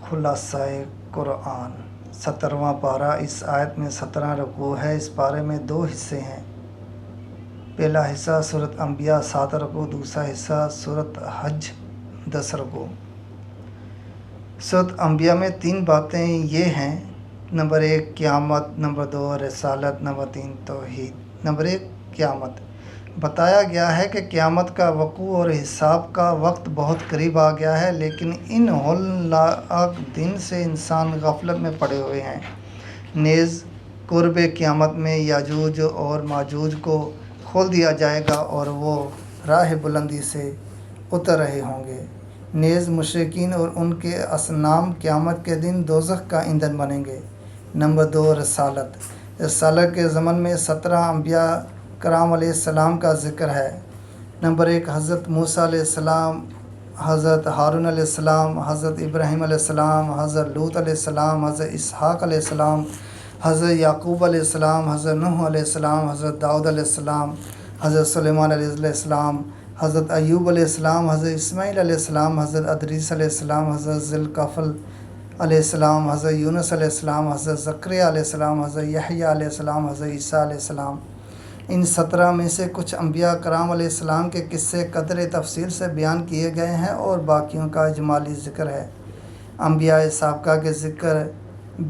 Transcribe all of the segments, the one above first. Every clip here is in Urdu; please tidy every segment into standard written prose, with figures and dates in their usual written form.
خلاصۂ قرآن 17واں پارہ۔ اس آیت میں 17 رکوع ہے۔ اس پارے میں 2 حصے ہیں۔ پہلا حصہ سورۃ انبیاء 7 رکوع، دوسرا حصہ سورۃ حج 10 رکوع۔ سورۃ انبیاء میں 3 باتیں یہ ہیں: نمبر 1 قیامت، نمبر 2 رسالت، نمبر 3 توحید۔ نمبر 1 قیامت۔ بتایا گیا ہے کہ قیامت کا وقوع اور حساب کا وقت بہت قریب آ گیا ہے، لیکن ان ہولناک دن سے انسان غفلت میں پڑے ہوئے ہیں۔ نیز قرب قیامت میں یاجوج اور ماجوج کو کھول دیا جائے گا اور وہ راہ بلندی سے اتر رہے ہوں گے۔ نیز مشرکین اور ان کے اصنام قیامت کے دن دوزخ کا ایندھن بنیں گے۔ نمبر 2 رسالت۔ رسالت کے ضمن میں 17 انبیاء کرام علیہ السلام کا ذکر ہے۔ نمبر 1 حضرت موسیٰ علیہ السلام، حضرت ہارون علیہ السلام، حضرت ابراہیم علیہ السلام، حضرت لوط علیہ السلام، حضرت اسحاق علیہ السلام، حضرت یعقوب علیہ السلام، حضرت نوح علیہ السلام، حضرت داؤد علیہ السلام، حضرت سلیمان علیہ السلام، حضرت ایوب علیہ السلام، حضرت اسماعیل علیہ السلام، حضرت ادریس علیہ السلام، حضرت ذوالکفل علیہ السلام، حضرت یونس علیہ السلام، حضرت زکریا علیہ السلام، حضرت یحییٰ علیہ السلام، حضرت عیسیٰ علیہ السلام۔ ان 17 میں سے کچھ انبیاء کرام علیہ السلام کے قصے قدر تفصیل سے بیان کیے گئے ہیں اور باقیوں کا اجمالی ذکر ہے۔ انبیاء سابقہ کے ذکر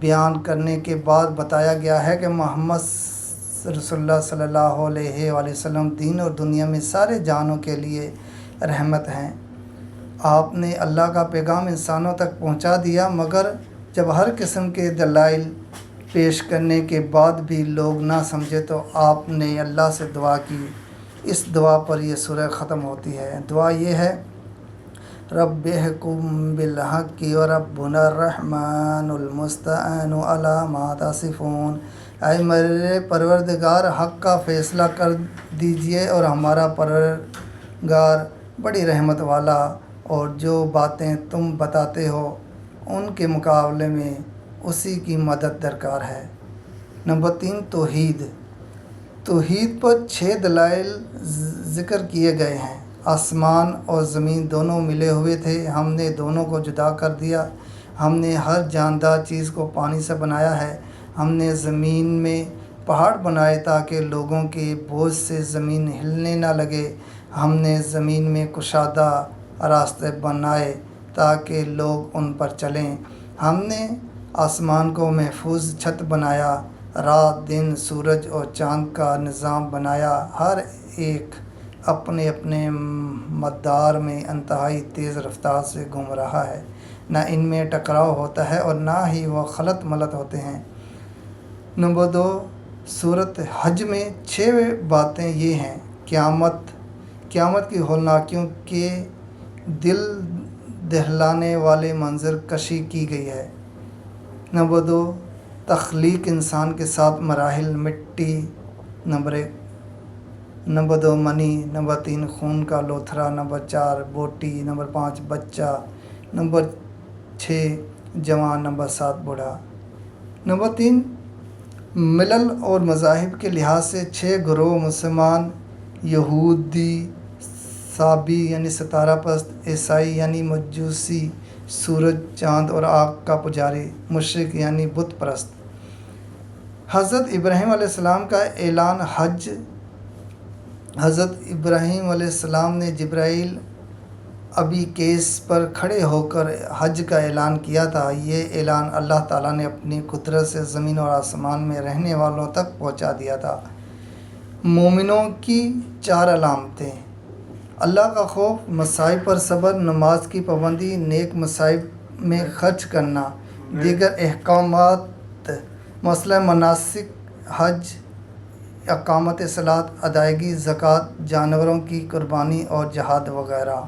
بیان کرنے کے بعد بتایا گیا ہے کہ محمد رسول اللہ صلی اللہ علیہ وآلہ وسلم دین اور دنیا میں سارے جہانوں کے لیے رحمت ہیں۔ آپ نے اللہ کا پیغام انسانوں تک پہنچا دیا، مگر جب ہر قسم کے دلائل پیش کرنے کے بعد بھی لوگ نہ سمجھے تو آپ نے اللہ سے دعا کی۔ اس دعا پر یہ سورہ ختم ہوتی ہے۔ دعا یہ ہے: رب احکم بالحق وربنا الرحمن المستعان علی ما تصفون۔ اے میرے پروردگار، حق کا فیصلہ کر دیجئے اور ہمارا پروردگار بڑی رحمت والا، اور جو باتیں تم بتاتے ہو ان کے مقابلے میں اسی کی مدد درکار ہے۔ نمبر 3 توحید۔ توحید پر 6 دلائل ذکر کیے گئے ہیں۔ آسمان اور زمین دونوں ملے ہوئے تھے، ہم نے دونوں کو جدا کر دیا۔ ہم نے ہر جاندار چیز کو پانی سے بنایا ہے۔ ہم نے زمین میں پہاڑ بنائے تاکہ لوگوں کے بوجھ سے زمین ہلنے نہ لگے۔ ہم نے زمین میں کشادہ راستے بنائے تاکہ لوگ ان پر چلیں۔ ہم نے آسمان کو محفوظ چھت بنایا، رات دن، سورج اور چاند کا نظام بنایا، ہر ایک اپنے اپنے مدار میں انتہائی تیز رفتار سے گھوم رہا ہے، نہ ان میں ٹکراؤ ہوتا ہے اور نہ ہی وہ خلط ملط ہوتے ہیں۔ نمبر 2 سورۃ حج میں 6 باتیں یہ ہیں: قیامت کی ہولناکیوں کے دل دہلانے والے منظر کشی کی گئی ہے۔ نمبر 2 تخلیق انسان کے 7 مراحل: مٹی نمبر 1، نمبر 2 منی، نمبر 3 خون کا لوتھڑا، نمبر 4 بوٹی، نمبر 5 بچہ، نمبر 6 جوان، نمبر 7 بوڑھا۔ نمبر 3 ملل اور مذاہب کے لحاظ سے 6 گروہ: مسلمان، یہودی صابی یعنی ستارہ پرست، عیسائی یعنی مجوسی، سورج، چاند اور آگ کا پجاری، مشرک یعنی بت پرست۔ حضرت ابراہیم علیہ السلام کا اعلان حج۔ حضرت ابراہیم علیہ السلام نے جبرائیل ابی قیس پر کھڑے ہو کر حج کا اعلان کیا تھا۔ یہ اعلان اللہ تعالیٰ نے اپنی قدرت سے زمین اور آسمان میں رہنے والوں تک پہنچا دیا تھا۔ مومنوں کی 4 علامتیں: اللہ کا خوف، مصائب پر صبر، نماز کی پابندی، نیک مصائب میں خرچ کرنا، دیگر احکامات مثلا مناسک حج، اقامت صلاۃ، ادائیگی زکوٰۃ، جانوروں کی قربانی اور جہاد وغیرہ۔